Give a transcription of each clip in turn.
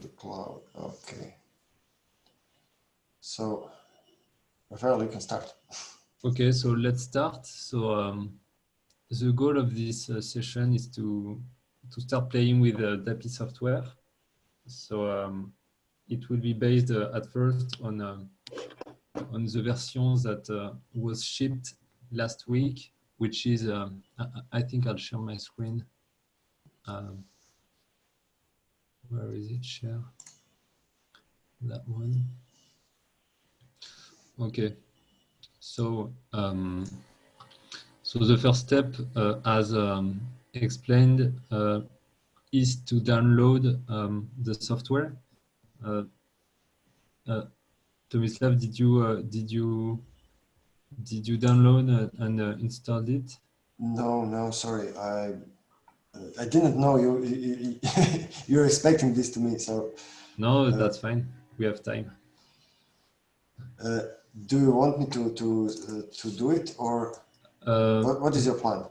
the cloud. Okay. So, Rafael, you can start. Okay, so let's start. So the goal of this session is to start playing with DAPI software. So it will be based at first on the version that was shipped last week, which is I think I'll share my screen. Where is it? Share that one. Okay, so so the first step, as explained, is to download the software. Tomislav, did you download and install it? No, sorry. I didn't know you're expecting this to me. So No, that's fine. We have time. do you want me to do it, or what is your plan?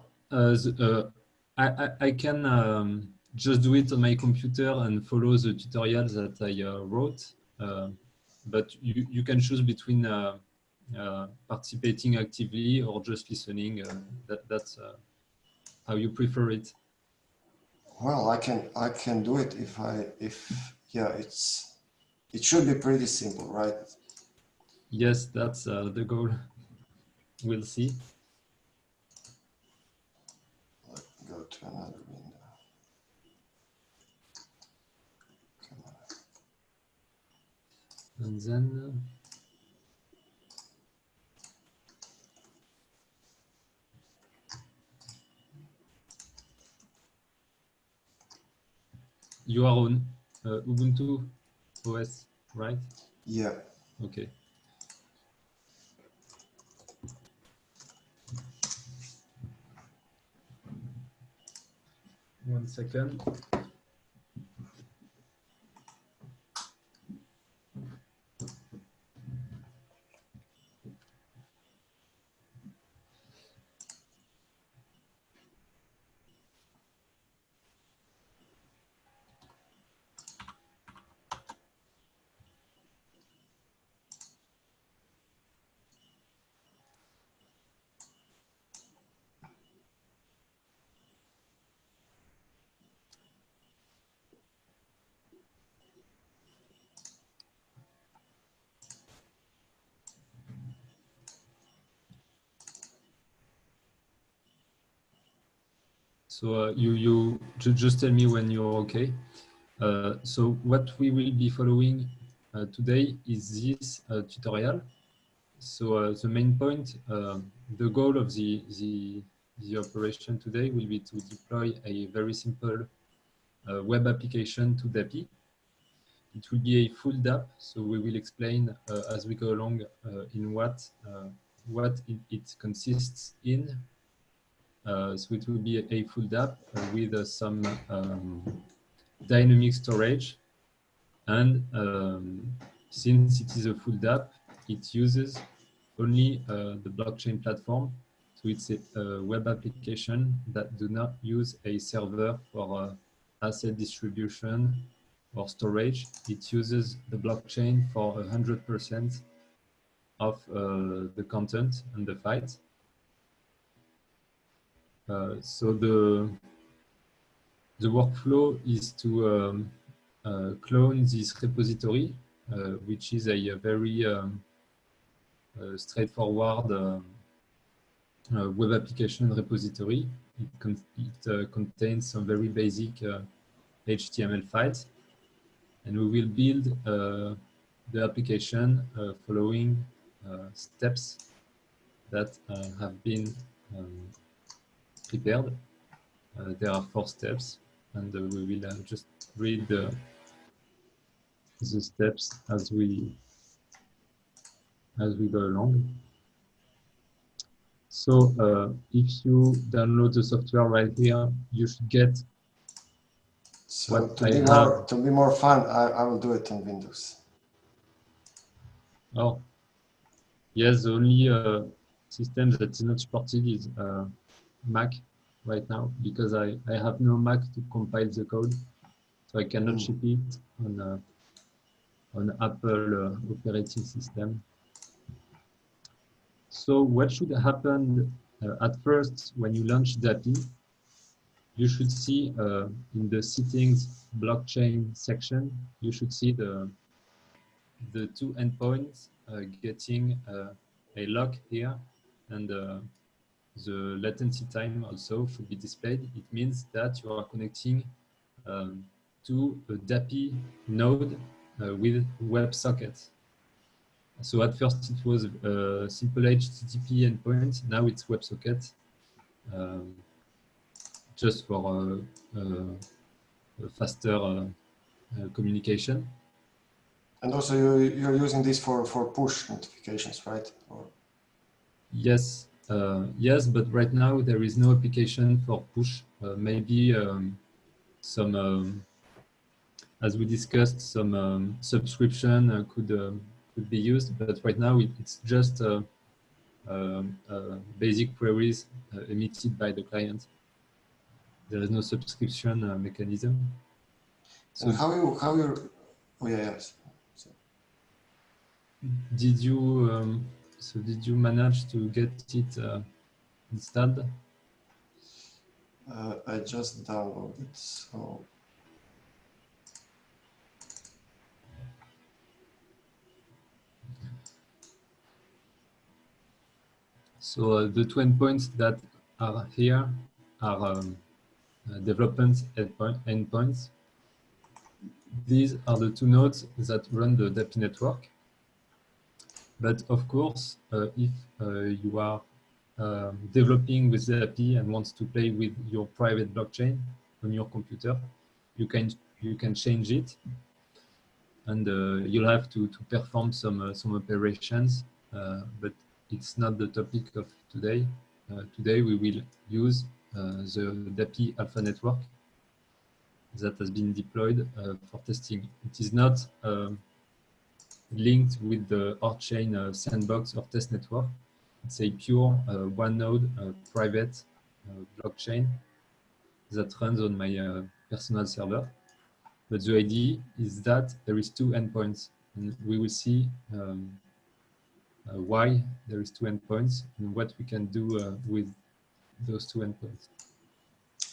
I can just do it on my computer and follow the tutorial that I wrote, but you can choose between participating actively or just listening. That's how you prefer it. Well, I can do it if yeah, it should be pretty simple, right? Yes, that's the goal. We'll see. Let's go to another window. Come on. And then you are on Ubuntu OS, right? Yeah. Okay. One second. So you just tell me when you're okay. So what we will be following today is this tutorial. So the main point, the goal of the operation today will be to deploy a very simple web application to DAPI. It will be a full DApp, so we will explain as we go along in what it consists in. So it will be a full DApp with some dynamic storage, and since it is a full DApp, it uses only the blockchain platform. So it's a web application that do not use a server for asset distribution or storage. It uses the blockchain for 100% of the content and the files. So the workflow is to clone this repository, which is a very straightforward web application repository. It contains some very basic HTML files, and we will build the application following steps that have been prepared. There are 4 steps, and we will just read the steps as we go along. So if you download the software right here, you should get. So to be more fun, I will do it on Windows. Oh, yes, the only system that is not supported is Mac right now, because I have no Mac to compile the code. So I cannot ship it on Apple operating system. So what should happen at first when you launch DAPI? You should see in the settings blockchain section, you should see the two endpoints getting a lock here, and the latency time also should be displayed. It means that you are connecting to a DAPI node with WebSocket. So at first it was a simple HTTP endpoint. Now it's WebSocket, just for faster communication. And also you're using this for push notifications, right? Or... Yes, yes, but right now there is no application for push. Maybe some, as we discussed, some subscription could be used, but right now it's just basic queries emitted by the client. There is no subscription mechanism. So and how you oh yeah, yes. So, did you did you manage to get it installed? I just downloaded it. So So the two endpoints that are here are development endpoints. These are the two nodes that run the DAPI network. But of course, if you are developing with DAPI and want to play with your private blockchain on your computer, you can change it, and you'll have to perform some operations. But it's not the topic of today. Today we will use the DAPI Alpha network that has been deployed for testing. It is not linked with the ORChain sandbox or test network. It's a pure one node private blockchain that runs on my personal server. But the idea is that there is two endpoints, and we will see why there is two endpoints and what we can do with those two endpoints.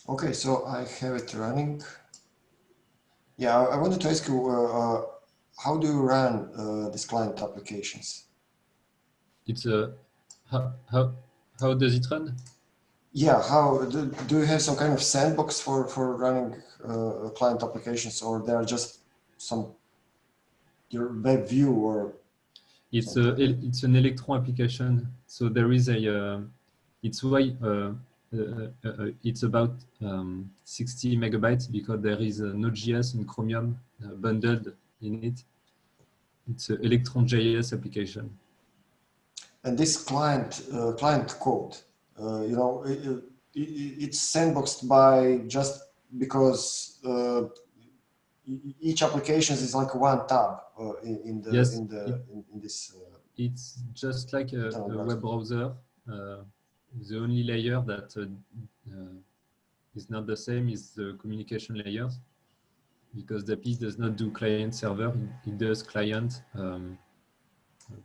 okay, so I have it running. Yeah, I wanted to ask you, how do you run these client applications? It's a how does it run? Yeah, how do you have some kind of sandbox for running client applications, or they are just some your web view or It's something? it's an Electron application. So there is a it's why it's about 60 megabytes because there is a Node.js and Chromium bundled in it. It's an Electron.js application. And this client code, you know, it's sandboxed by just because each application is like one tab in the Yes, in this. it's just like a web browser. The only layer that is not the same is the communication layers, because DAPI does not do client server, it does client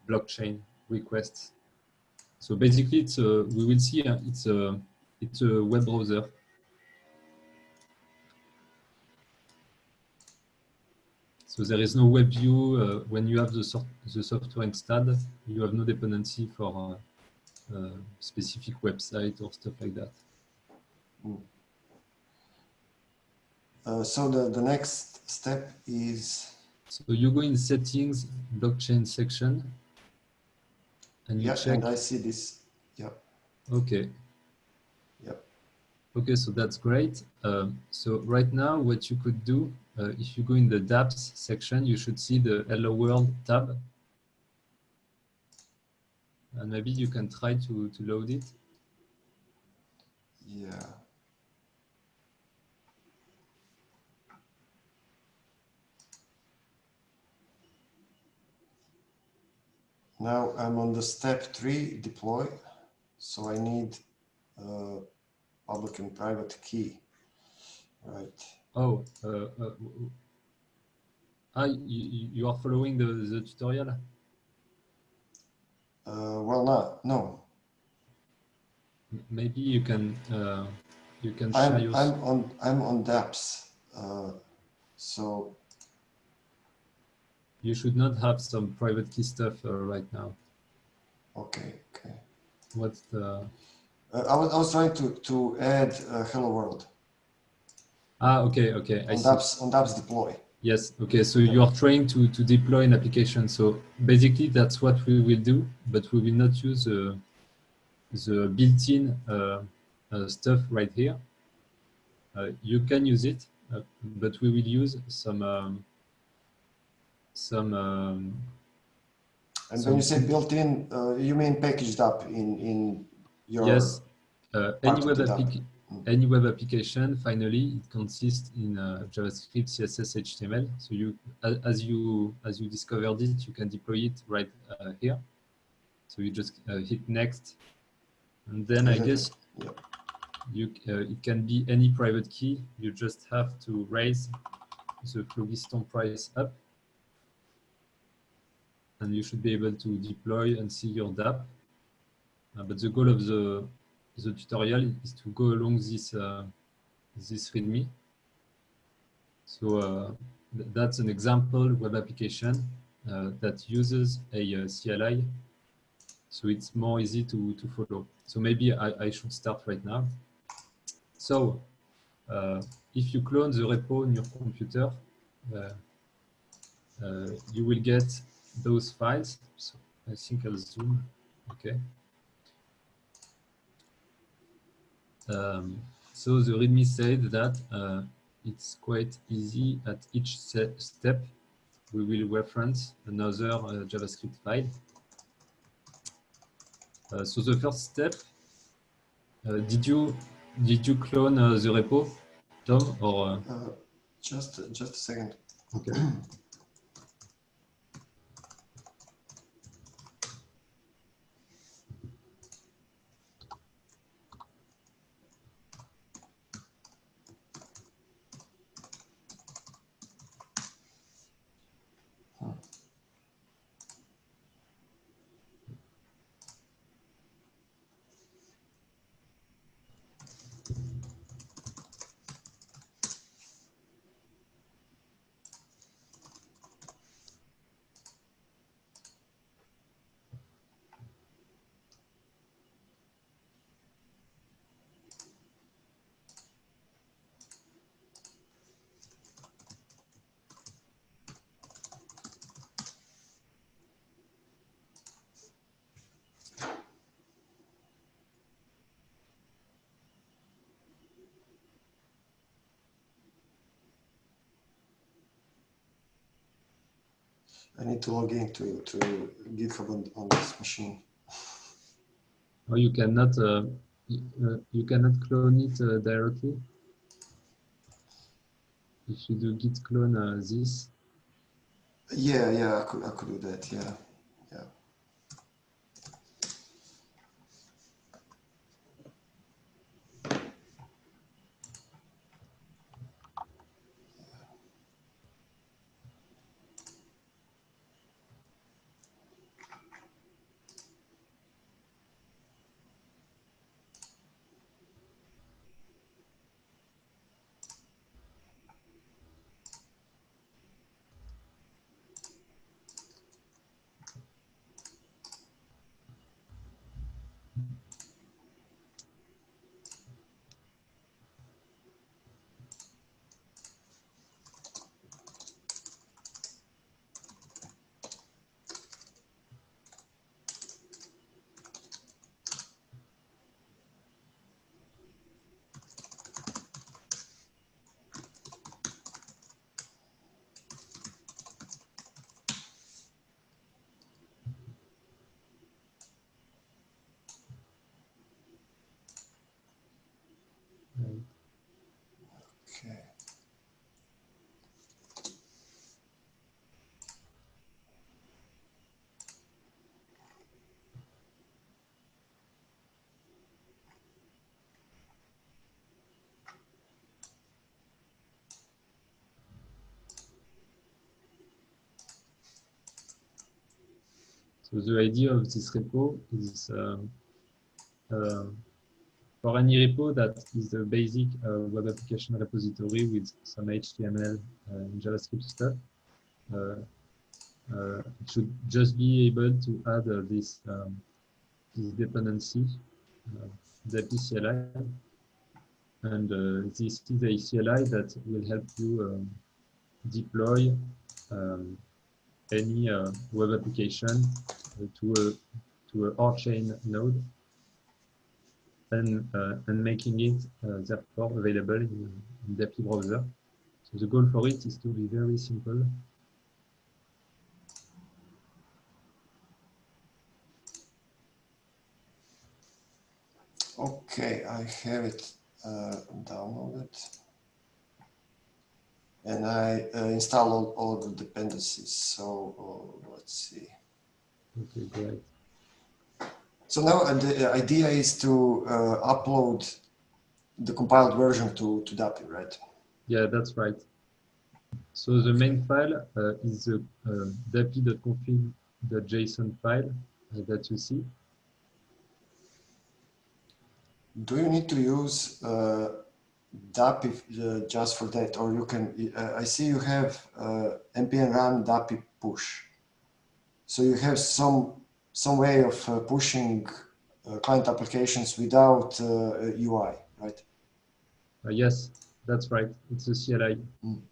blockchain requests. So basically, it's we will see it's a web browser. So there is no web view when you have the software installed. You have no dependency for specific website or stuff like that. So the next step is. So you go in settings, blockchain section, and you check. And I see this. Yeah. Okay. Yeah. Okay, so that's great. So right now, what you could do, if you go in the dApps section, you should see the Hello World tab. And maybe you can try to load it. Yeah. Now I'm on the step 3, deploy. So I need public and private key, right? Oh, you are following the tutorial? Well, no. Maybe you can share your. I'm on dApps. So You should not have some private key stuff right now. okay. What's the? I was trying to add Hello World Okay, I see. on dApps deploy. Yes, okay, so you are trying to deploy an application. So basically that's what we will do, but we will not use the built-in stuff right here. You can use it, but we will use some And when you say built-in, you mean packaged up in your yes, part of the dApp. any web application, finally, it consists in JavaScript, CSS, HTML. So as you discovered it, you can deploy it right here. So you just hit next, and then I Exactly. guess Yeah. it can be any private key. You just have to raise the Phlogiston price up, and you should be able to deploy and see your dApp. But the goal of the tutorial is to go along this README. So that's an example web application that uses a CLI. So it's more easy to follow. So maybe I should start right now. So if you clone the repo on your computer, you will get those files. So I think I'll zoom. Okay. So the README said that it's quite easy at each step. We will reference another JavaScript file. So the first step, did you clone the repo, Tom, or Just a second. okay? I need to log in to GitHub on this machine. Or you cannot clone it directly. If you do git clone this. Yeah, I could do that. Yeah. So the idea of this repo is for any repo that is a basic web application repository with some HTML and JavaScript stuff, it should just be able to add this dependency, the CLI, and this is a CLI that will help you deploy any web application to a ORChain node and making it therefore available in the Dappy browser. So the goal for it is to be very simple. Okay, I have it downloaded. And I install all the dependencies. So let's see. Okay, great. So now the idea is to upload the compiled version to Dappy, right? Yeah, that's right. So the main file is the dappy.config.json file that you see. Do you need to use Dappy just for that, or you can? I see you have npm run Dappy push. So you have some way of pushing client applications without UI, right? Yes, that's right. It's a CLI. Mm.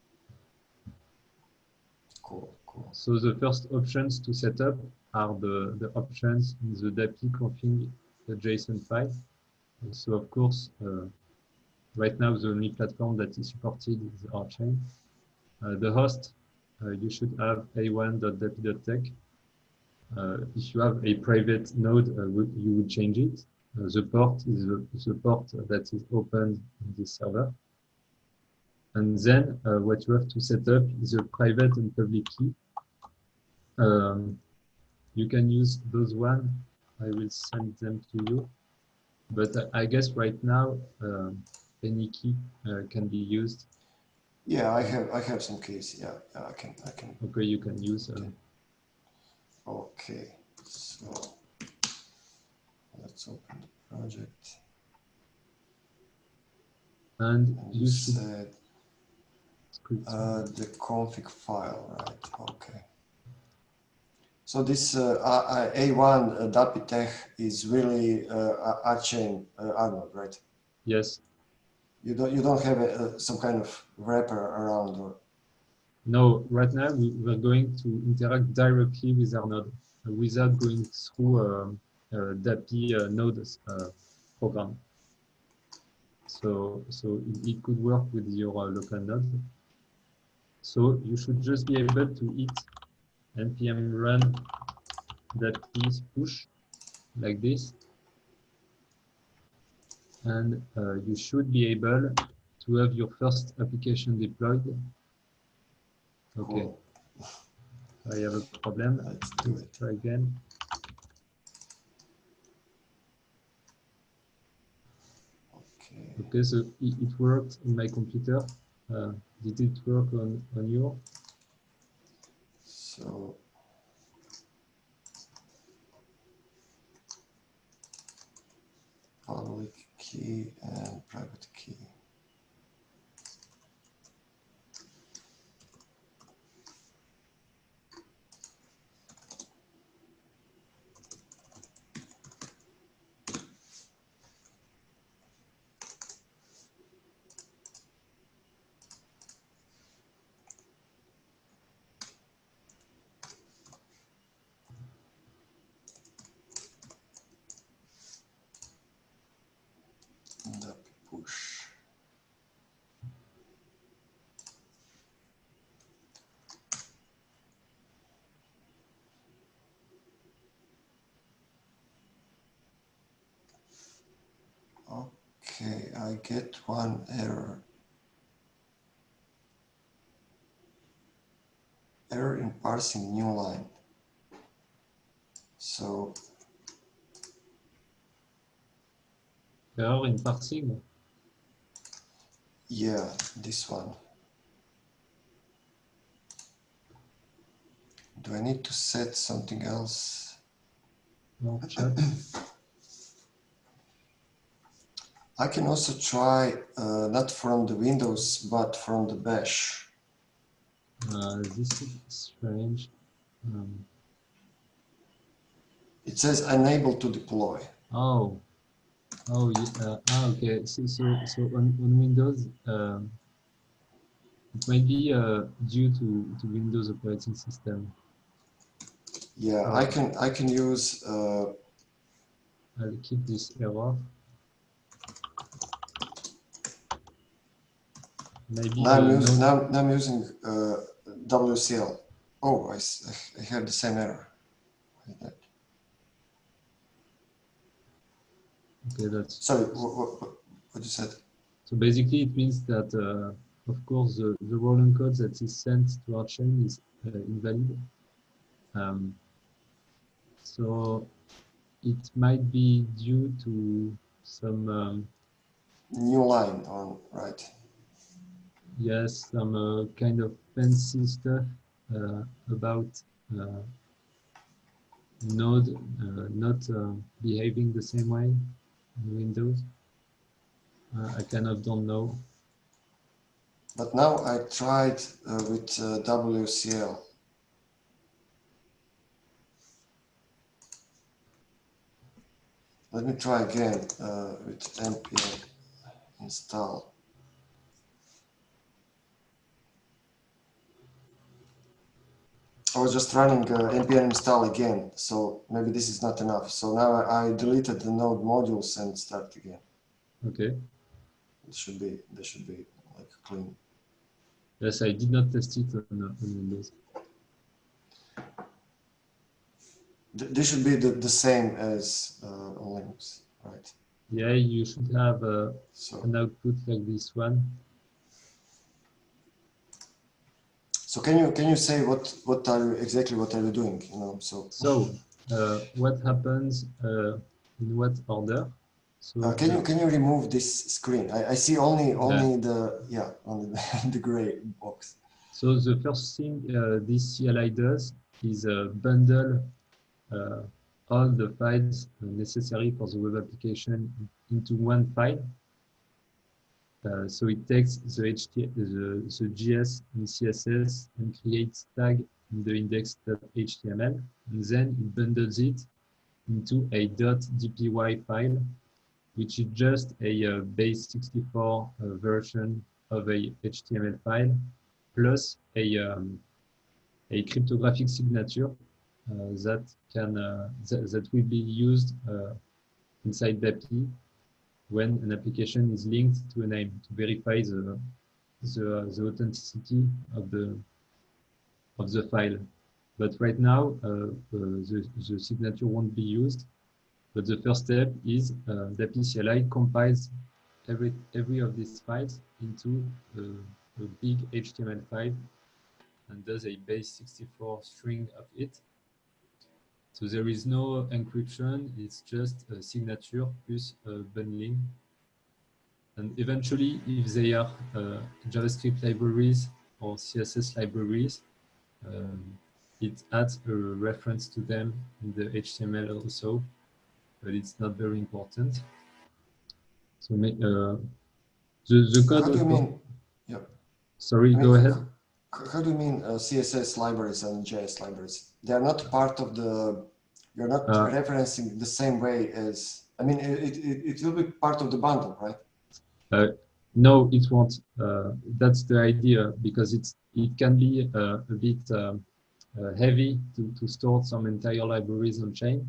Cool, cool. So the first options to set up are the options in the Dappy config.json file. So of course, right now the only platform that is supported is ORChain. The host, you should have a1.dappy.tech. If you have a private node, you would change it. The port is the port that is opened in this server. And then what you have to set up is a private and public key. You can use those one. I will send them to you. But I guess right now, any key can be used. Yeah, I have some keys. Yeah, I can. Okay, you can use. Okay, so let's open the project. And you should said the config file, right? Okay. So this A1 Dappy Tech is really ORChain Arnold, right? Yes. You don't have some kind of wrapper around, or No, right now we're going to interact directly with our node without going through Dappy nodes program. So it could work with your local node. So you should just be able to hit npm run dappy push like this, and you should be able to have your first application deployed. Okay. cool. I have a problem. Let's do it. Try again. Okay, so it worked in my computer. Did it work on your? So public key and private key. Dappy push. Okay, I get one error. Error in parsing new line. So Error in parsing? yeah, this one. Do I need to set something else? or chat? I can also try not from the Windows, but from the Bash. This is strange. It says unable to deploy. Oh, yeah. Okay. So on Windows, it might be due to Windows operating system. Yeah, I can use. I'll keep this error. Maybe now I'm using WCL. Oh, I have the same error. Okay, that's. Sorry, what you said? So basically, it means that, of course, the rolling code that is sent to our chain is invalid. So it might be due to some new line on, right? Yes, some kind of fancy stuff about Node not behaving the same way in Windows. I don't know. But now I tried with WCL. Let me try again with npm install. I was just running npm install again, so maybe this is not enough. So now I deleted the node modules and start again. Okay. They should be like clean. Yes, I did not test it on Windows. They should be the same as on Linux, right? Yeah, you should have an output like this one. So can you say what are you doing? You know, so what happens in what order? So can you remove this screen? I see only the gray box. So the first thing this CLI does is bundle all the files necessary for the web application into one file. So it takes the JS and CSS and creates tag in the index.html, and then it bundles it into a .dpy file, which is just a base64 version of a HTML file plus a cryptographic signature that will be used inside DAPI when an application is linked to a name to verify the authenticity of the file. But right now, the signature won't be used. But the first step is DAPI CLI compiles every of these files into a big HTML file and does a base64 string of it. So there is no encryption, it's just a signature plus bundling. And eventually, if they are JavaScript libraries or CSS libraries, it adds a reference to them in the HTML also, but it's not very important. So the code. How do you mean? Yeah. Sorry, go ahead. How do you mean CSS libraries and JS libraries? They are not part of the. You're not referencing the same way as. I mean, it will be part of the bundle, right? No, it won't. That's the idea, because it can be a bit heavy to store some entire libraries on chain.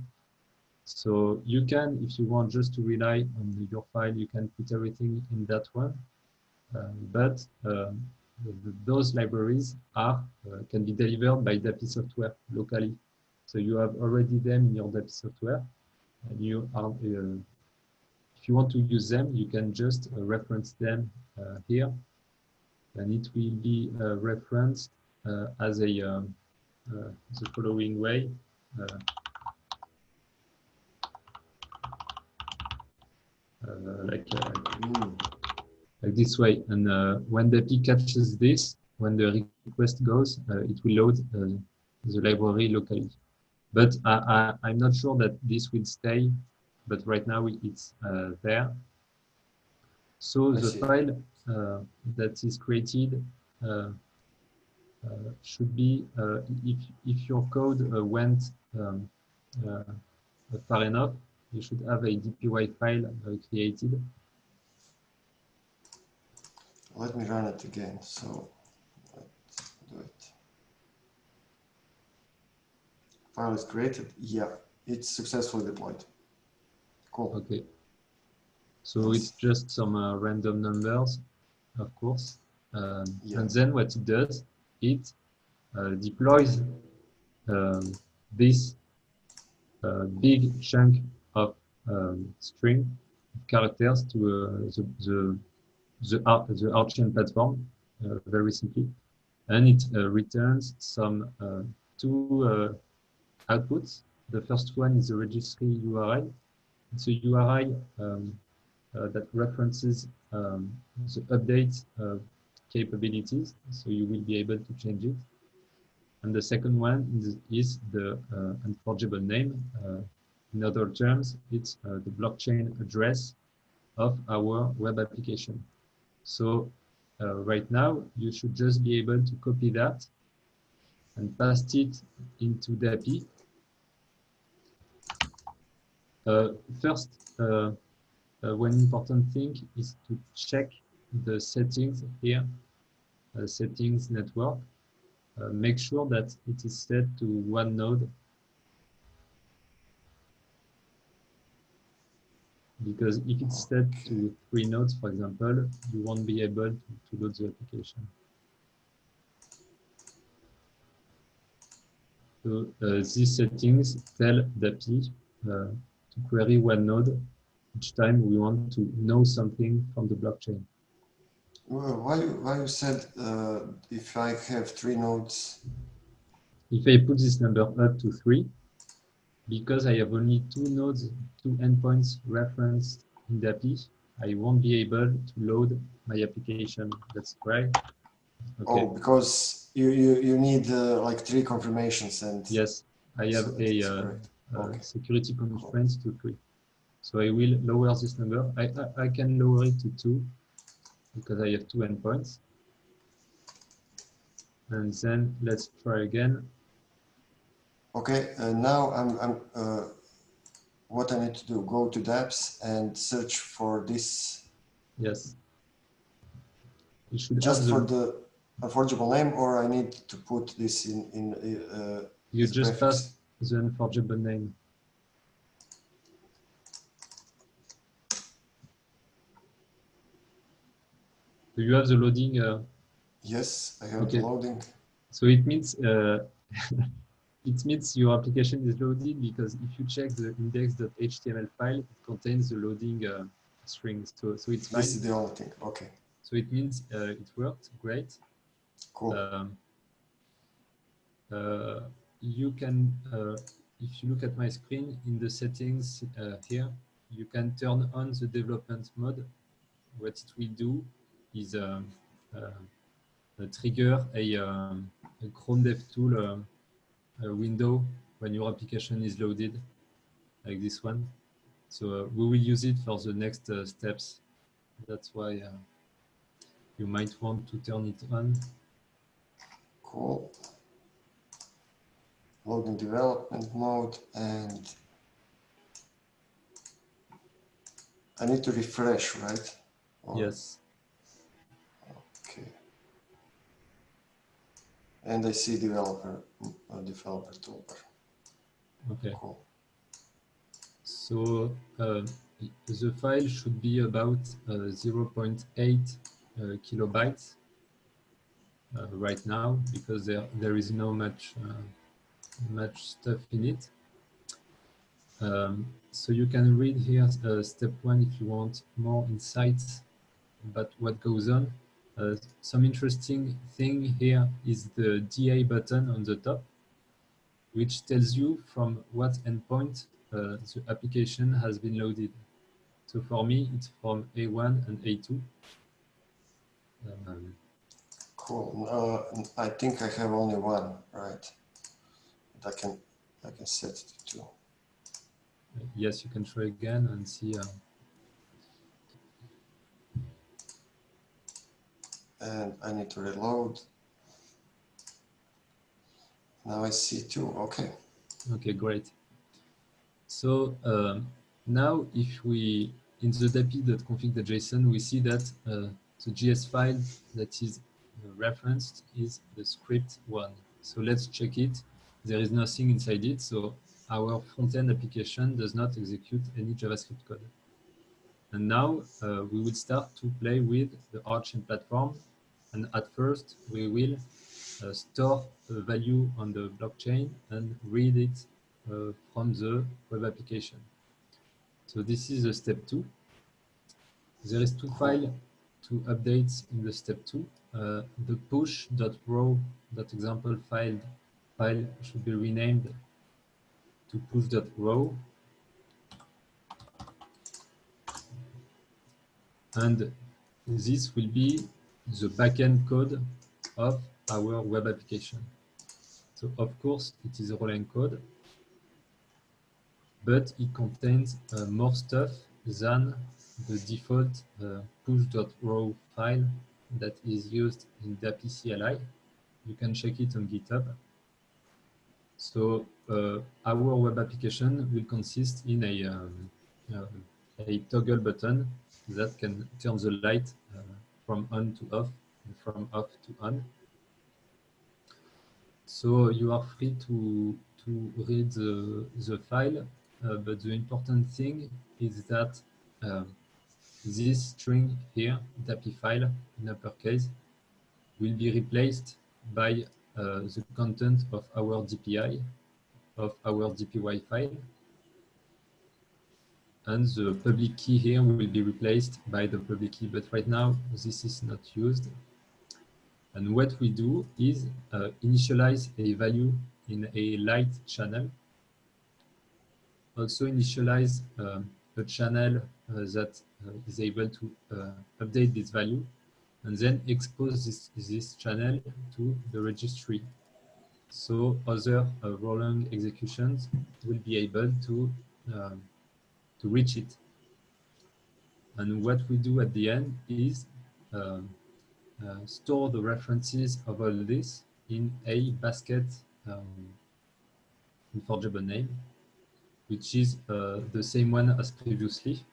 So you can, if you want just to rely on your file, you can put everything in that one. But those libraries can be delivered by DAPI software locally. So you have already them in your DAPI software, and you are. If you want to use them, you can just reference them here, and it will be referenced as the following way. Like this way. And when the DAPI catches this, when the request goes, it will load the library locally. but I'm not sure that this will stay, but right now it's there. So the file that is created should be, if your code went far enough, you should have a DPY file created. Let me run it again. So let's do it. File is created. Yeah, it's successfully deployed. Cool. Okay. So it's just some random numbers, of course. Yeah. And then what it does, it deploys this big chunk of string characters to the Archaean platform, very simply, and it returns some two outputs. The first one is the registry URI. It's a URI that references the update capabilities, so you will be able to change it. And the second one is the unforgeable name. In other terms, it's the blockchain address of our web application. So right now, you should just be able to copy that and paste it into the API. First, one important thing is to check the settings here, settings network. Make sure that it is set to one node, because if it's set to 3 nodes, for example, you won't be able to load the application. So these settings tell the API to query one node each time we want to know something from the blockchain. Well, why you said if I have 3 nodes? If I put this number up to 3, because I have only 2 nodes, 2 endpoints referenced in the API, I won't be able to load my application. That's right. Okay. Oh, because you need like 3 confirmations and. Yes, I have so a security constraints to 3. So I will lower this number. I can lower it to 2 because I have 2 endpoints. And then let's try again. Okay, now I'm what I need to do, go to dApps and search for this. Yes. You should just have for the unforgeable name, or I need to put this in you just prefix? pass the unforgeable name. Do you have the loading? Yes, I have the loading. So it means it means your application is loaded, because if you check the index.html file, it contains the loading strings. So it's fine. This is the only thing. Okay. So it means it worked. Great. Cool. You can, if you look at my screen in the settings here, you can turn on the development mode. What it will do is trigger a Chrome DevTool window when your application is loaded, like this one. So we will use it for the next steps. That's why you might want to turn it on. Cool. Loading development mode, and I need to refresh, right? Yes. Okay. And I see developer toolbar. Okay. Cool. So the file should be about 0.8 kilobytes right now, because there is no much stuff in it. So you can read here step 1 if you want more insights about what goes on. Some interesting thing here is the DA button on the top, which tells you from what endpoint the application has been loaded. So for me, it's from A1 and A2. Cool. I think I have only one, right? That I can I can set it to 2. Yes, you can try again and see. And I need to reload. Now I see 2. Okay. Okay, great. So now if we, in the dapi.config.json, we see that the JS file that is referenced is the script1. So let's check it. There is nothing inside it. So our front-end application does not execute any JavaScript code. And now we will start to play with the Archain platform. And at first, we will store a value on the blockchain and read it from the web application. So this is the step 2. There is 2 files to update in the step 2. The push.row.example file should be renamed to push.row. And this will be the backend code of our web application. So of course, it is a Golang code, but it contains more stuff than the default push.row file that is used in DAPI CLI. You can check it on GitHub. So our web application will consist in a toggle button that can turn the light from on to off and from off to on. So you are free to read the file, but the important thing is that this string here, DAPI file in uppercase, will be replaced by the content of our DPI, of our DPY file. And the public key here will be replaced by the public key, but right now this is not used. And what we do is initialize a value in a light channel. Also initialize a channel that is able to update this value, and then expose this channel to the registry. So other Golang executions will be able to reach it. And what we do at the end is store the references of all this in a basket unforgeable name, which is the same one as previously,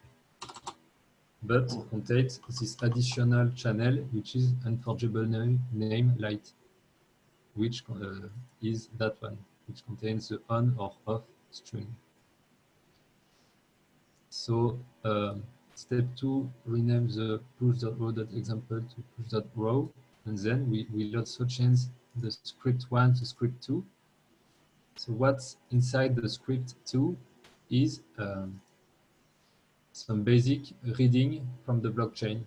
but contains this additional channel, which is unforgeable name light, which is that one, which contains the on or off string. So step 2, rename the push.row.example to push.row, and then we will also change the script 1 to script 2. So what's inside the script 2 is some basic reading from the blockchain.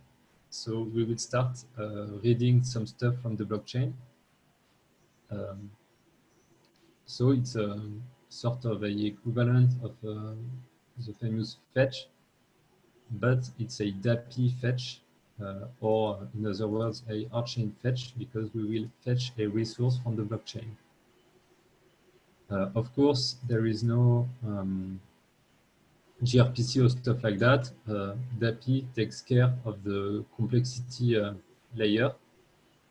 So we will start reading some stuff from the blockchain. So it's a sort of a equivalent of the famous fetch, but it's a DAPI fetch, or in other words, a Archain fetch, because we will fetch a resource from the blockchain. Of course, there is no gRPC or stuff like that. DAPI takes care of the complexity layer.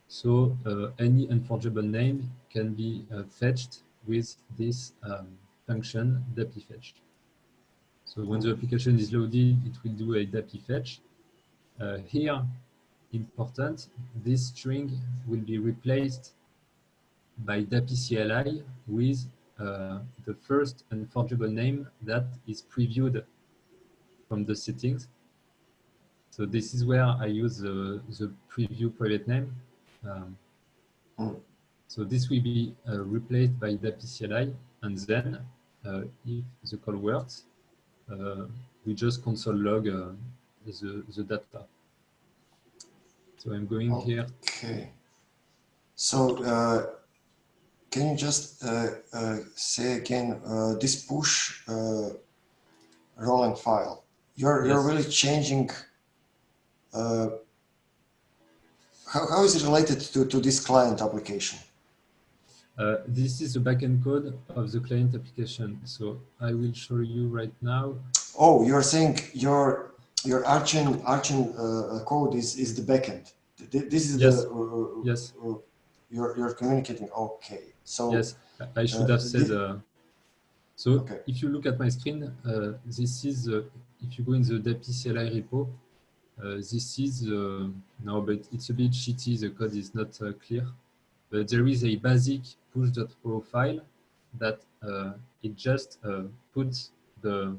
So any unforgeable name can be fetched with this function DAPI fetch. So when the application is loaded, it will do a DAPI fetch. Here, important, this string will be replaced by DAPI CLI with the first unforgeable name that is previewed from the settings. So this is where I use the preview private name. So this will be replaced by DAPI CLI, and then if the call works, we just console log the data. So I'm going here. Okay. So can you just say again this push Golang file? You're really changing. How is it related to this client application? This is the backend code of the client application. So I will show you right now. Oh, you're saying your Archen code is the backend. This is Yes. the Yes. You're communicating. Okay, so Yes, I should have said. So okay. if you look at my screen, this is if you go in the DAPI CLI repo, this is no, but it's a bit shitty. The code is not clear. But there is a basic push.pro file that it just puts the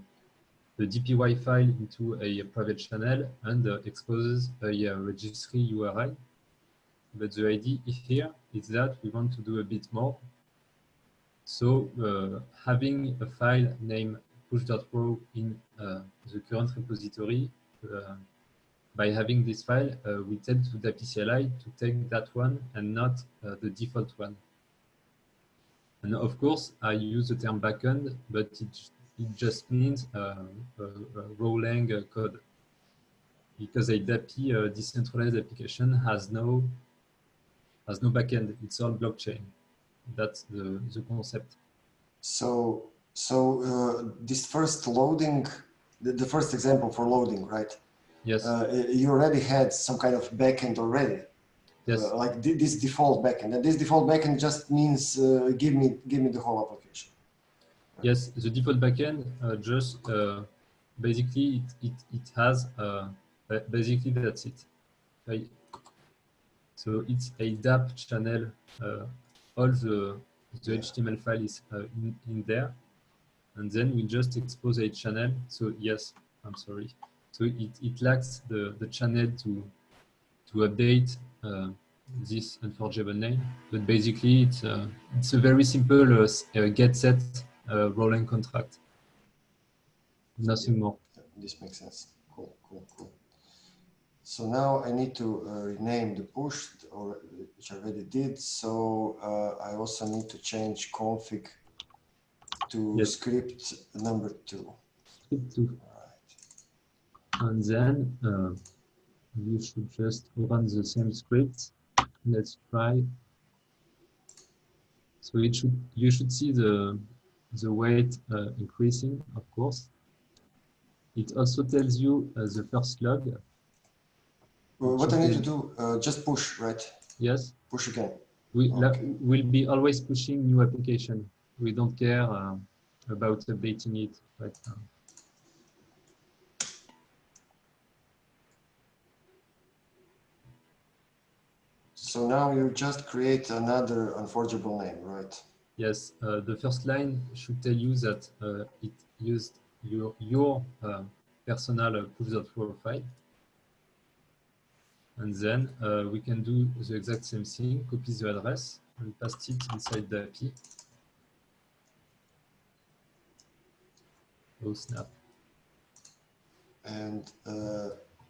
DPY file into a private channel and exposes a registry URI. But the idea here is that we want to do a bit more. So having a file named push.pro in the current repository, by having this file, we tell to the DAPI to take that one and not the default one. And of course, I use the term backend, but it just means Golang code. Because a DAPI decentralized application has no backend. It's all blockchain. That's the concept. So this first loading, the first example for loading, right? Yes. You already had some kind of backend already. Yes. Like this default backend, and this default backend just means give me the whole application. Yes, the default backend just basically it has basically that's it. So it's a DAP channel. All the HTML file is in there, and then we just expose a channel. So yes, I'm sorry. So it lacks the channel to update this unforgeable name, but basically it's a very simple get set Golang contract. Nothing more. This makes sense. Cool. So now I need to rename the push, which I already did. So I also need to change config to script number 2. Script 2. Right. And then you should just run the same script. Let's try. So you should see the weight increasing, of course. It also tells you the first log. What I need to do, just push, right? Yes. Push again. We'll be always pushing new application. We don't care about updating it right now. So now you just create another unforgeable name, right? Yes, the first line should tell you that it used your personal push.pro file. And then we can do the exact same thing, copy the address and paste it inside the API. Oh snap. And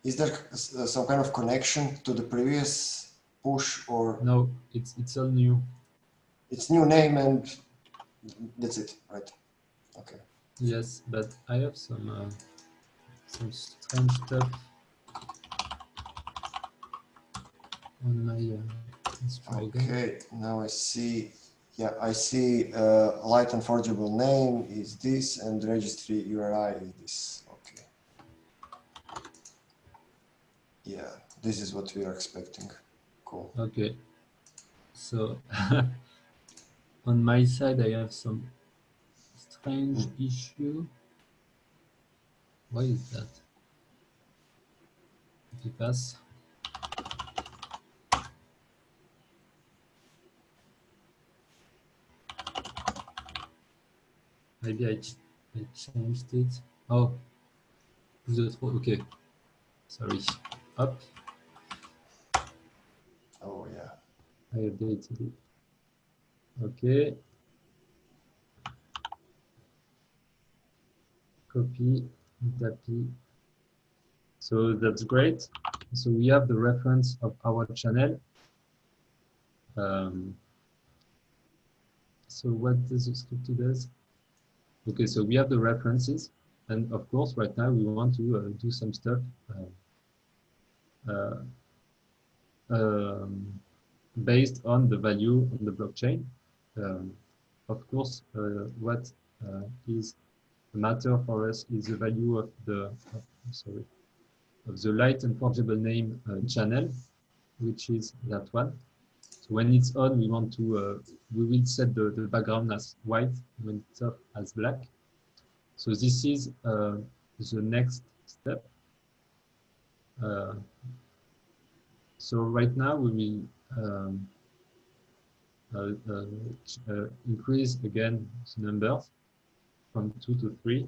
is there some kind of connection to the previous push or? No, it's all new. It's new name and that's it, right? Okay. Yes, but I have some strange stuff on my okay, now I see. Yeah, I see light unforgeable name is this and registry URI is this. Okay. Yeah, this is what we are expecting. Cool. Okay. So on my side, I have some strange issue. Why is that? If you pass. Maybe I changed it. Oh, okay. Sorry. Up. Oh yeah. I updated it. Okay. Copy, DAPI. So that's great. So we have the reference of our channel. So what does the script do? Okay, so we have the references, and of course, right now we want to do some stuff based on the value on the blockchain. of course, what is the matter for us is the value of the of the light unforgeable name channel, which is that one. So when it's on, we want to we will set the background as white, when it's off as black. So this is the next step. So right now we will increase again the numbers from 2 to 3,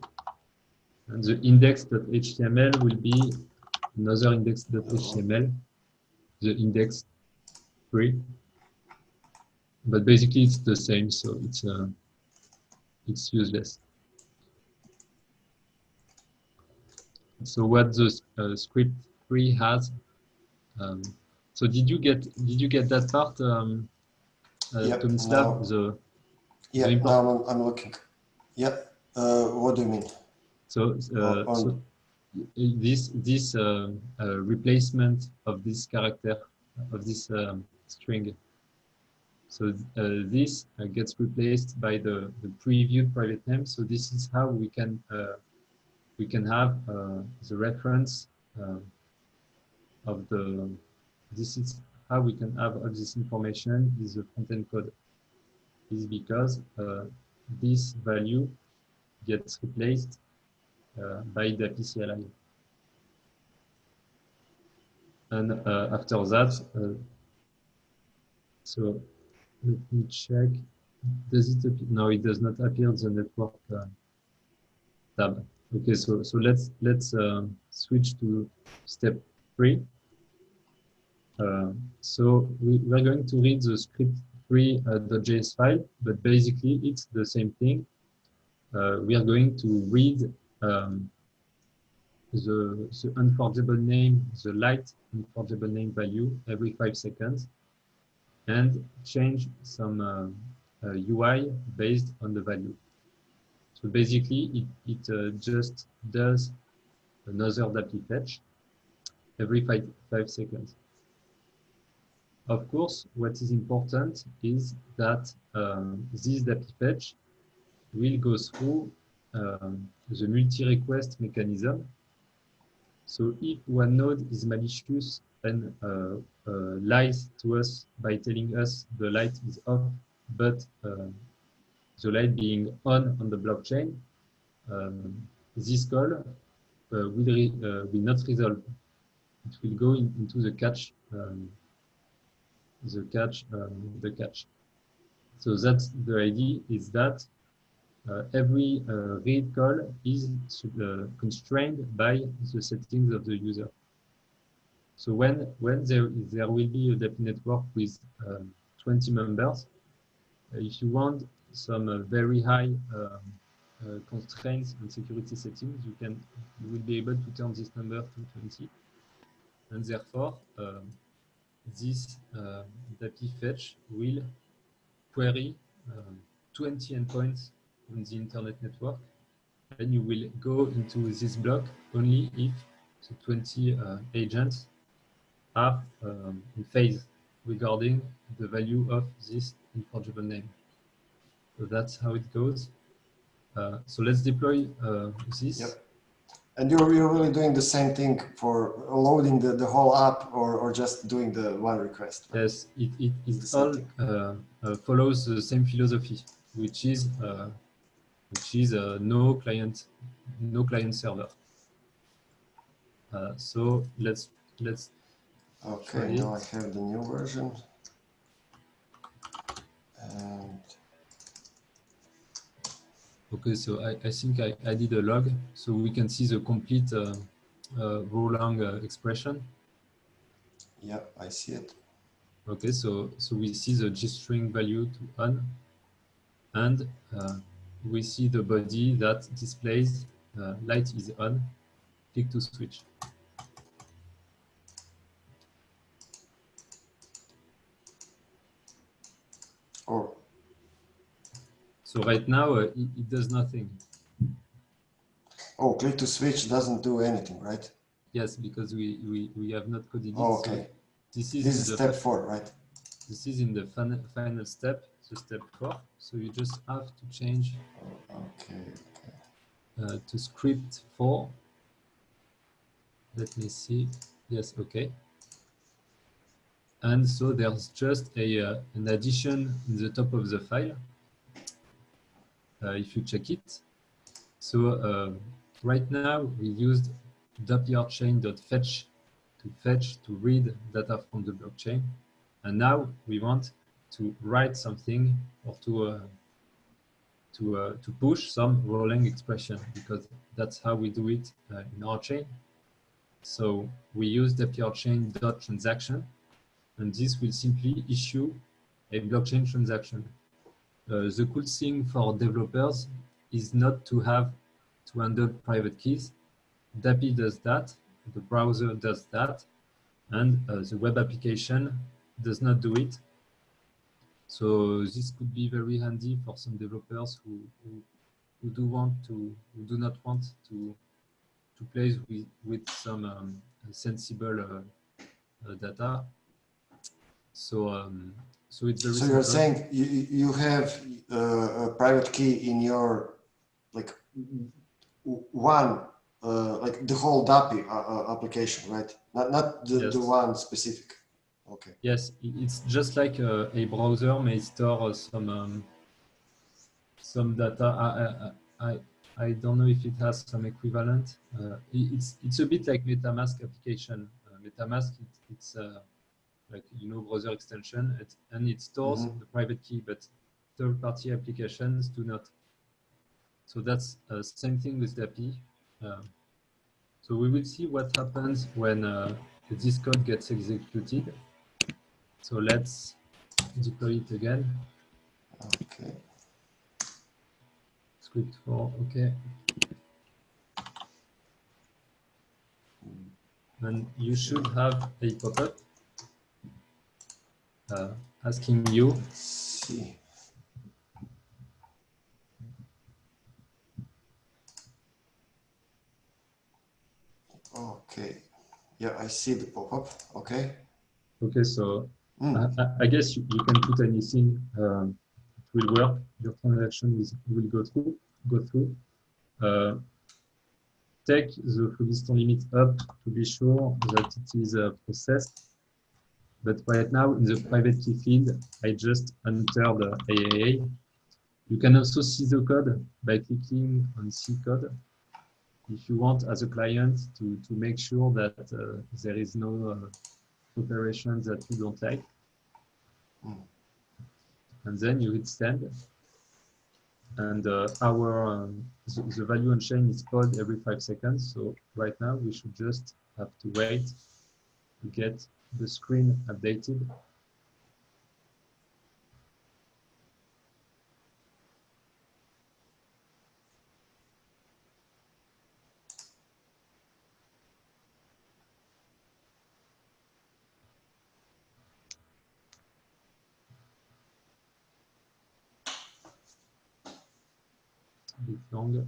and the index.html will be another index.html, the index 3. But basically it's the same, so it's useless. So what the script 3 has. So did you get that part, Yep, Tomislav? Now I'm looking. Yep. What do you mean? So this replacement of this character, of this string. So this gets replaced by the previewed private name. So this is how we can have the reference of the. This is how we can have all this information is the front-end code. Is because this value gets replaced by the PCLI. And after that, so let me check. Does it appear? No, it does not appear the network tab. Okay, so let's switch to step 3. So we're going to read the script 3.js file, but basically it's the same thing. We are going to read the unforgettable name, the light unforgettable name value every 5 seconds, and change some UI based on the value. So basically, it just does another DAPI fetch every 5 seconds. Of course, what is important is that this DAPI fetch will go through the multi-request mechanism. So if one node is malicious and lies to us by telling us the light is off, but the light being on the blockchain, this call will not resolve. It will go into the catch, the catch. So that's the idea, is that every read call is constrained by the settings of the user. So when there will be a DAPI network with 20 members, if you want some very high constraints and security settings, you will be able to turn this number to 20, and therefore this DAPI fetch will query 20 endpoints on the internet network, and you will go into this block only if the 20 agents are in phase regarding the value of this unforgettable name. So that's how it goes. So let's deploy this. Yep. And you're really doing the same thing for loading the whole app, or just doing the one request? Right? Yes, it all follows the same philosophy, which is no client server. So let's. Okay, now I have the new version. And okay, so I think I did a log, so we can see the complete row long expression. Yeah, I see it. Okay, so we see the gstring value to on, and we see the body that displays light is on. Click to switch. Oh. So right now it does nothing. Oh, click to switch doesn't do anything, right? Yes, because we have not coded it. Oh, okay. So this is step 4, right? This is in the final step. the step 4. So you just have to change to script 4. Let me see. Yes, okay. And so there's just an addition in the top of the file. If you check it. So right now we used dapprchain.fetch to read data from the blockchain. And now we want to write something or to push some rolling expression, because that's how we do it in our chain. So we use dapprchain.transaction, and this will simply issue a blockchain transaction. The cool thing for developers is not to have to handle private keys. Dapi does that, the browser does that, and the web application does not do it. So this could be very handy for some developers who do not want to play with some sensible data. So so it's very. So you're saying you have a private key in your like one like the whole DAPI application, right? Not the, yes. the one specific. Okay. Yes, it's just like a browser may store some data. I don't know if it has some equivalent. It's a bit like MetaMask application. MetaMask it's like browser extension, and it stores the private key, but third-party applications do not. So that's same thing with DAPI. So we will see what happens when this code gets executed. So let's deploy it again. Okay. Script 4, okay. And you should have a pop-up asking you. Let's see. Okay. Yeah, I see the pop-up. Okay. Okay, so I guess you can put anything. It will work. Your transaction will go through. Take the Phlogiston limit up to be sure that it is processed. But right now in the private key field, I just entered the AAA. You can also see the code by clicking on See Code. If you want, as a client, to make sure that there is no operations that you don't like. And then you hit send. And the value on chain is called every 5 seconds. So right now we should just have to wait to get the screen updated. A bit longer.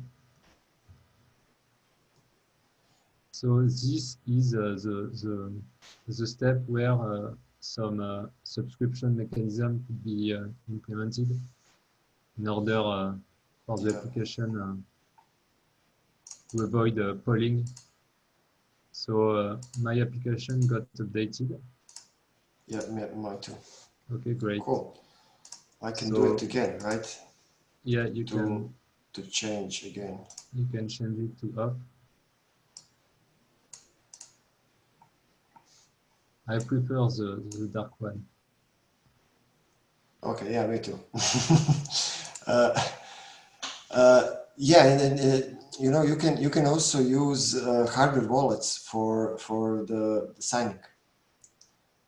So this is the step where some subscription mechanism could be implemented in order for the application to avoid polling. So my application got updated. Yeah, mine too. Okay, great. Cool. I can do it again, right? Yeah, you can. To change again. You can change it to up. I prefer the dark one. Okay, yeah, me too. Yeah, and you can also use hardware wallets for the signing.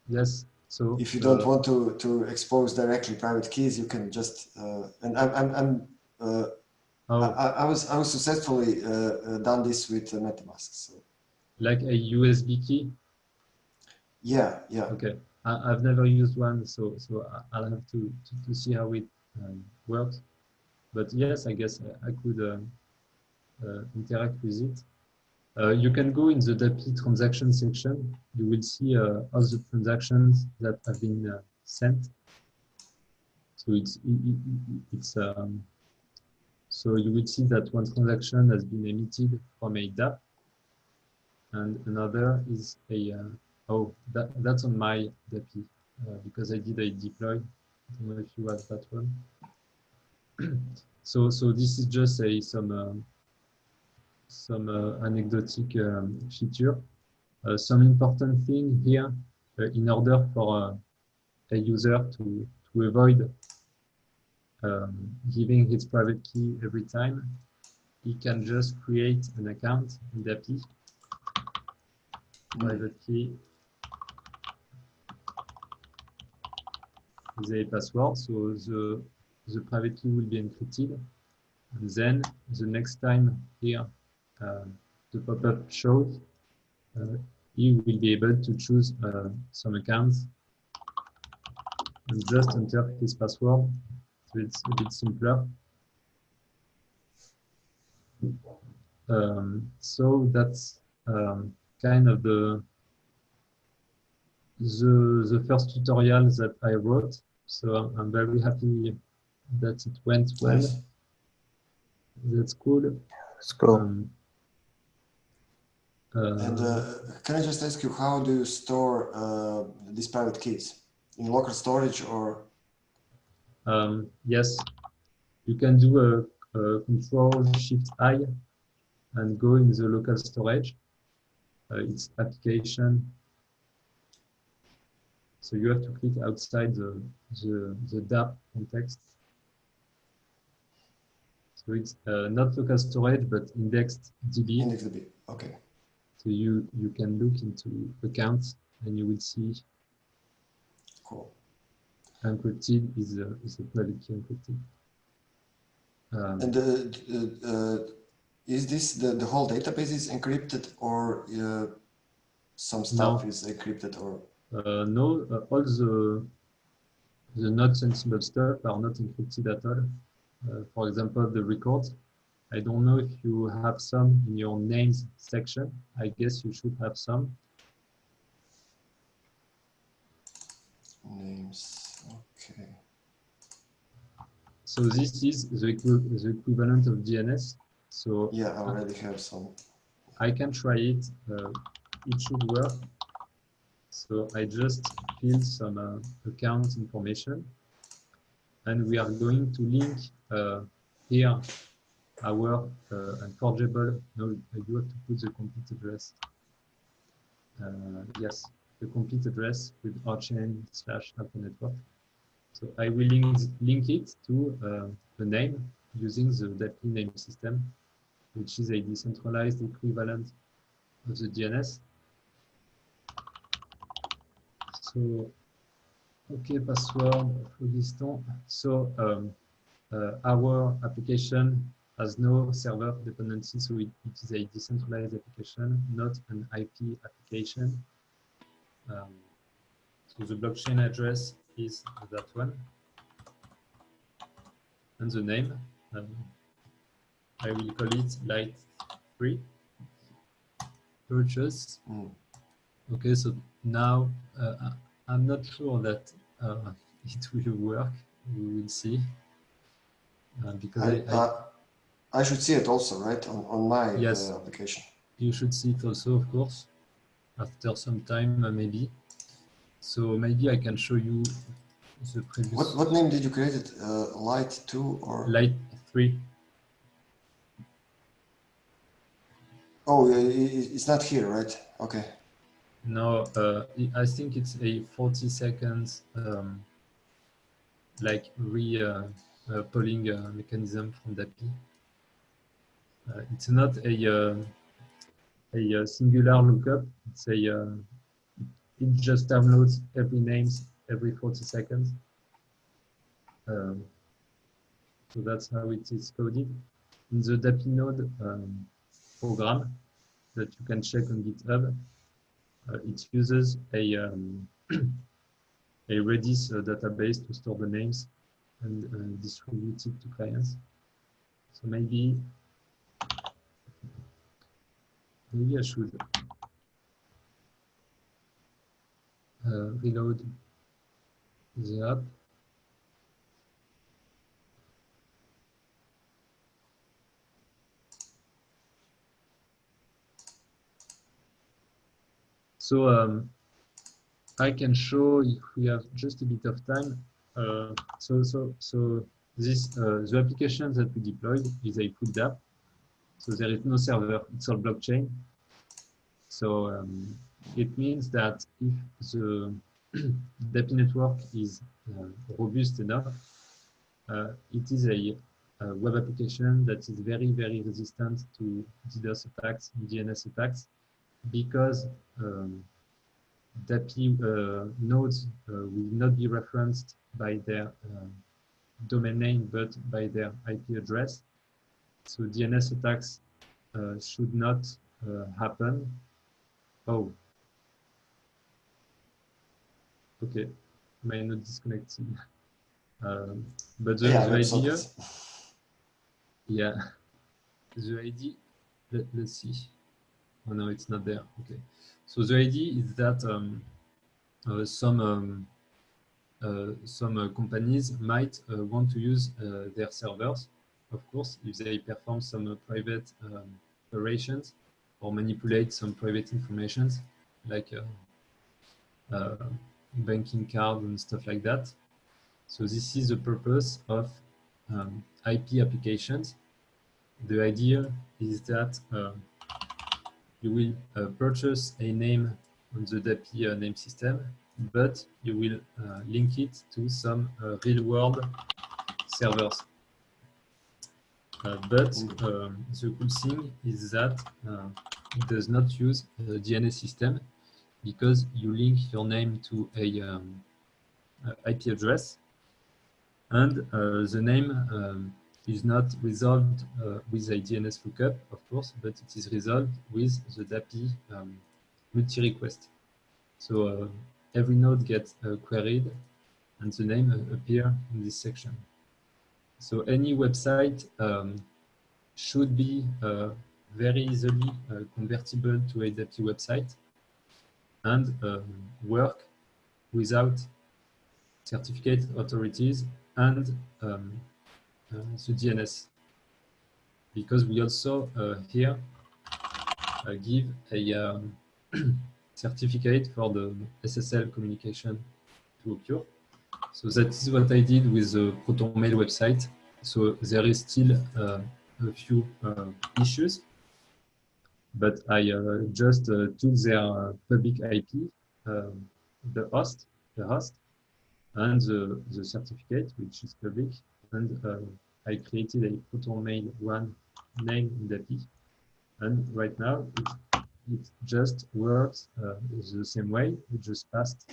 Yes. So if you don't want to expose directly private keys, you can just and I was successfully done this with MetaMask. So. Like a USB key. Yeah. Okay, I've never used one, so I'll have to see how it works. But yes, I guess I could interact with it. You can go in the DAPI transaction section. You will see all the transactions that have been sent. So so you will see that one transaction has been emitted from a DApp, and another is a oh, that's on my DAPI because I did a deploy. I don't know if you have that one. So this is just some anecdotic feature. Some important thing here in order for a user to avoid giving his private key every time, he can just create an account in DAPI, private key is a password, so the private key will be encrypted, and then the next time here the pop-up shows, he will be able to choose some accounts and just enter his password. So it's a bit simpler. So that's kind of the first tutorial that I wrote. So I'm very happy that it went well. Nice. That's cool. That's cool. And can I just ask you, how do you store these private keys? In local storage or? Yes, you can do a Control-Shift-I and go in the local storage. It's application. So you have to click outside the DApp context. So it's not local storage, but indexed DB. Indexed DB, okay. So you can look into accounts and you will see. Cool. Encrypted is a private key encrypted. And is this the whole database is encrypted, or some stuff is encrypted, or? No, all the not sensible stuff are not encrypted at all. For example, the records. I don't know if you have some in your names section. I guess you should have some. Names, okay. So this is the equivalent of DNS. So yeah, I already have some. I can try it. It should work. So I just fill some account information, and we are going to link here our unforgeable. No, you have to put the complete address. Yes, the complete address with rchain/AlphaNetwork. So I will link it to the name using the DAPI name system, which is a decentralized equivalent of the DNS. So, okay, password, Phlogiston. So our application has no server dependency, so it is a decentralized application, not an IP application. So the blockchain address is that one. And the name, I will call it Light3 purchase. Okay, so now I'm not sure that it will work. We will see. Because I should see it also, right, on my yes, application. You should see it also, of course, after some time, maybe. So maybe I can show you the previous. What name did you create it? Light2 or? Light3. Oh, it's not here, right? Okay. No, I think it's a 40 seconds like polling mechanism from DAPI. It's not a singular lookup. It's it just downloads every names every 40 seconds. So that's how it is coded. In the DAPI node program that you can check on GitHub, it uses a Redis database to store the names and distribute it to clients. So maybe I should reload the app. So I can show if we have just a bit of time. So this the application that we deployed is a full DApp. So there is no server; it's all blockchain. So it means that if the DAPI network is robust enough, it is a web application that is very, very resistant to DDoS attacks and DNS attacks because DAPI nodes will not be referenced by their domain name, but by their IP address. So DNS attacks should not happen. Oh, okay, my node disconnected. But the idea, yeah, the idea, let's see. Oh no, it's not there. Okay, so the idea is that some companies might want to use their servers, of course, if they perform some private operations or manipulate some private information like banking card and stuff like that. So this is the purpose of IP applications. The idea is that you will purchase a name on the DAPI name system, but you will link it to some real-world servers. But the cool thing is that it does not use a DNS system because you link your name to a IP address, and the name is not resolved with a DNS lookup, of course, but it is resolved with the DAPI multi-request. So every node gets queried and the name appears in this section. So any website should be very easily convertible to a DAPI website and work without certificate authorities and the DNS. Because we also here give a certificate for the SSL communication to occur. So that is what I did with the ProtonMail website. So there is still a few issues, but I just took their public IP, the host, and the certificate, which is public, and I created a ProtonMail 1 name in DAPI. And right now, it just works the same way. We just passed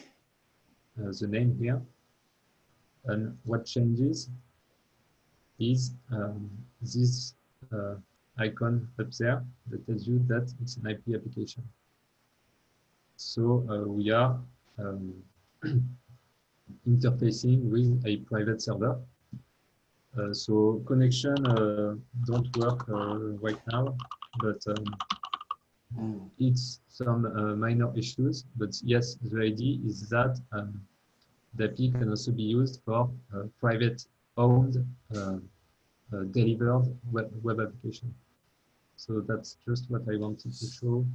the name here. And what changes is this icon up there that tells you that it's an IP application. So we are interfacing with a private server. So connection don't work right now, but it's some minor issues. But yes, the idea is that DAPI can also be used for private-owned delivered web application. So that's just what I wanted to show.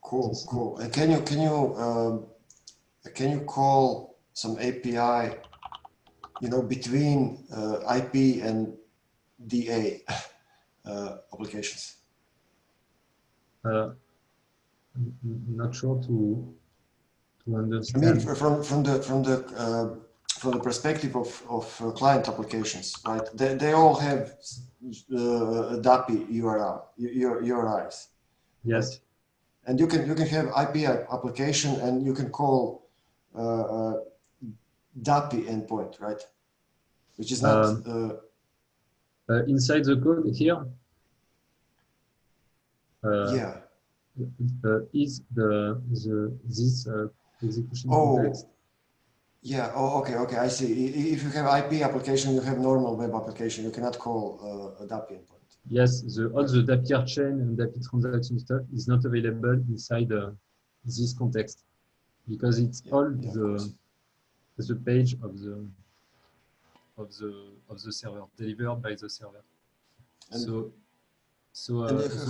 Cool, cool. And can you call some API, between IP and DA applications? Not sure to understand. I mean, from the perspective of client applications, right? They all have DAPI URIs. Yes. Right? And you can have IP application and you can call DAPI endpoint, right? Which is not inside the code here. Yeah. Is this execution context? Yeah. Oh, okay. I see. If you have IP application, you have normal web application. You cannot call a DAPI endpoint. Yes, all the DAPI chain and DAPI transaction stuff is not available inside this context because it's all the page of the server delivered by the server. And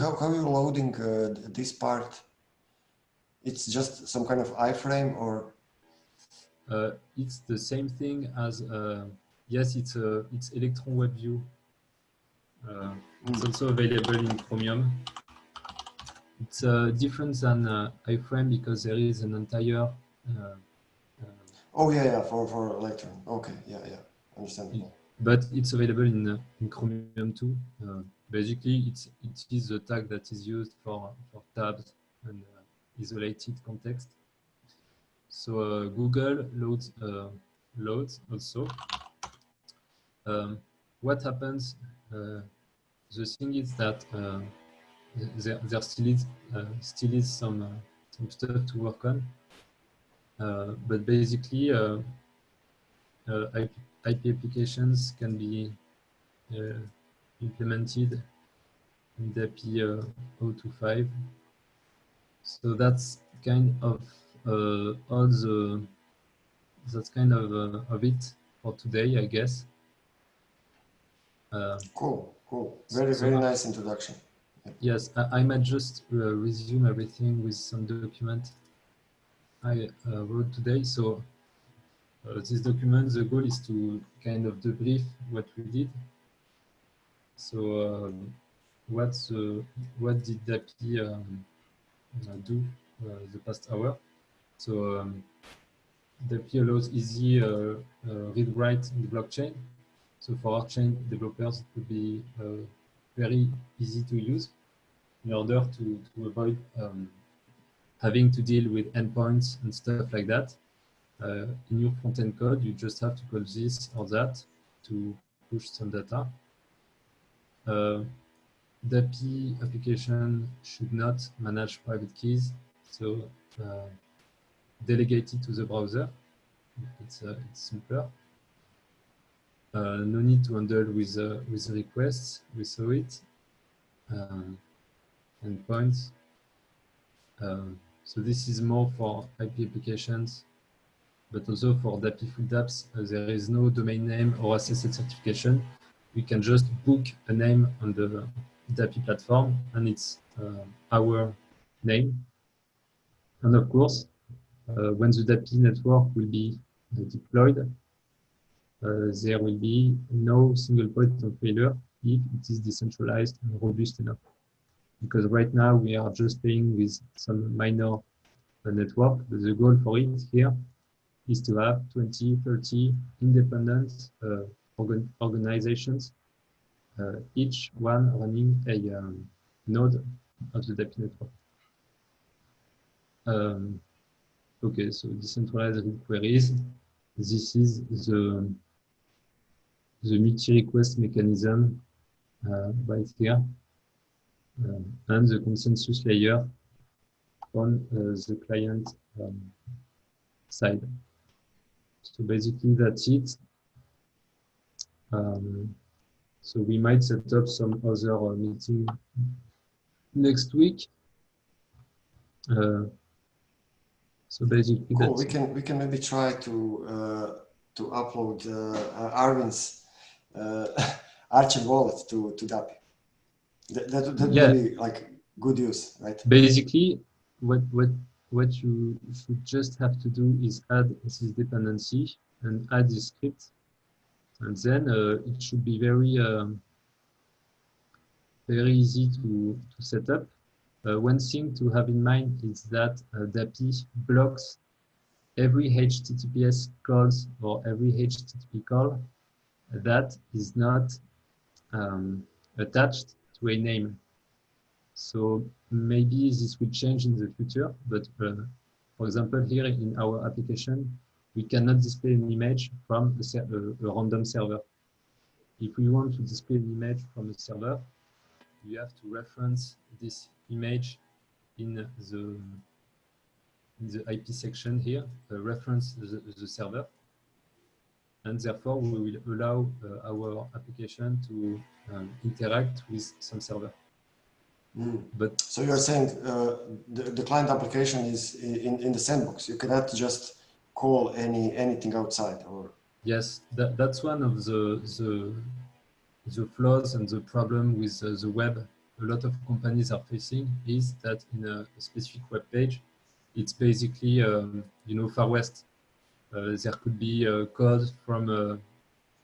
how are you loading this part? It's just some kind of iframe, or it's the same thing as yes, it's Electron WebView. It's also available in Chromium. It's different than iframe because there is an entire oh yeah, for Electron. Okay, yeah, understandable. But it's available in Chromium too. Basically, it is a tag that is used for tabs and isolated context. So Google loads also. What happens? The thing is that there still is some stuff to work on. But basically, IP applications can be implemented in DAPI 025. So that's kind of all the of it for today, I guess. Cool. Very nice introduction. Yes, I might just resume everything with some document I wrote today. So this document, the goal is to kind of debrief what we did. So what did DAPI do the past hour? So DAPI allows easy read-write in the blockchain. So for our chain developers, it would be very easy to use in order to avoid having to deal with endpoints and stuff like that. In your front-end code, you just have to call this or that to push some data. DAPI application should not manage private keys, so delegate it to the browser. It's simpler. No need to handle with requests. We saw it. Endpoints. So this is more for IP applications, but also for DAPI full dApps, there is no domain name or SSL certification. We can just book a name on the DAPI platform, and it's our name. And of course, when the DAPI network will be deployed, there will be no single point of failure if it is decentralized and robust enough. Because right now we are just playing with some minor network, but the goal for it here is to have 20, 30 independent organizations, each one running a node of the DAPI network. Okay, so decentralized read queries. This is the multi-request mechanism right here, and the consensus layer on the client side. So basically that's it. So we might set up some other meeting next week. So basically, cool. We can maybe try to upload Arvin's Archie wallet to DAPI. That would be like good use, right? Basically, what you should just have to do is add this dependency and add the script, and then it should be very easy to set up. One thing to have in mind is that DAPI blocks every HTTPS calls or every HTTP call that is not attached to a name. So maybe this will change in the future, but for example, here in our application, we cannot display an image from a random server. If we want to display an image from a server, you have to reference this image in the IP section here, reference the server, and therefore we will allow our application to interact with some server. But so you're saying the client application is in the sandbox. You cannot just call anything outside, or yes, that's one of the flaws and the problem with the web. A lot of companies are facing is that in a specific web page, it's basically, far west. There could be code from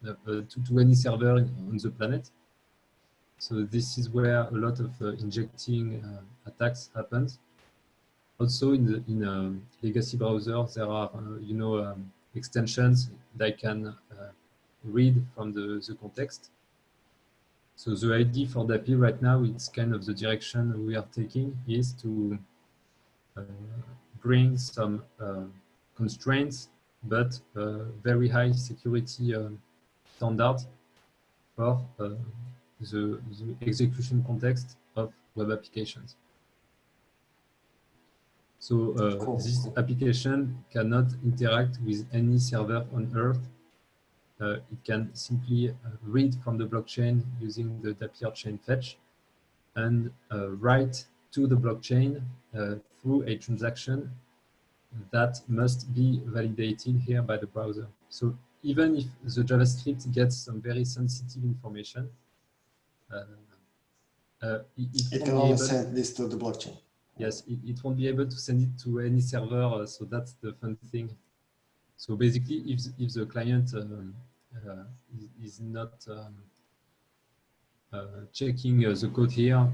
to any server on the planet. So this is where a lot of injecting attacks happens. Also, in legacy browsers, there are extensions that can read from the context. So the idea for DAPI right now, it's kind of the direction we are taking, is to bring some constraints, but very high security standard for the execution context of web applications. So Cool. this application cannot interact with any server on Earth. It can simply read from the blockchain using the Dappier chain fetch and write to the blockchain through a transaction that must be validated here by the browser. So even if the JavaScript gets some very sensitive information, it can only send this to the blockchain. Yes, it won't be able to send it to any server, so that's the fun thing. So basically, if the client is not checking the code here,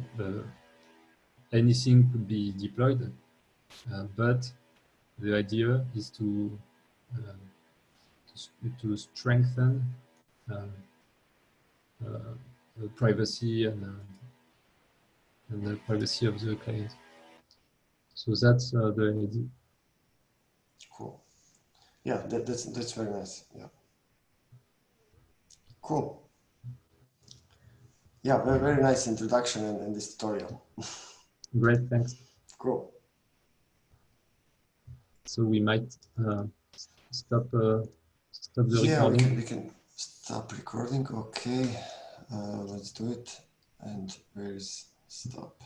anything could be deployed, but the idea is to strengthen the privacy and the privacy of the client. So that's the idea. Cool. Yeah, that's very nice. Yeah. Cool. Yeah, very nice introduction and this tutorial. Great, thanks. Cool. So we might stop the recording. Yeah, we can stop recording. Okay, let's do it. And where is stop?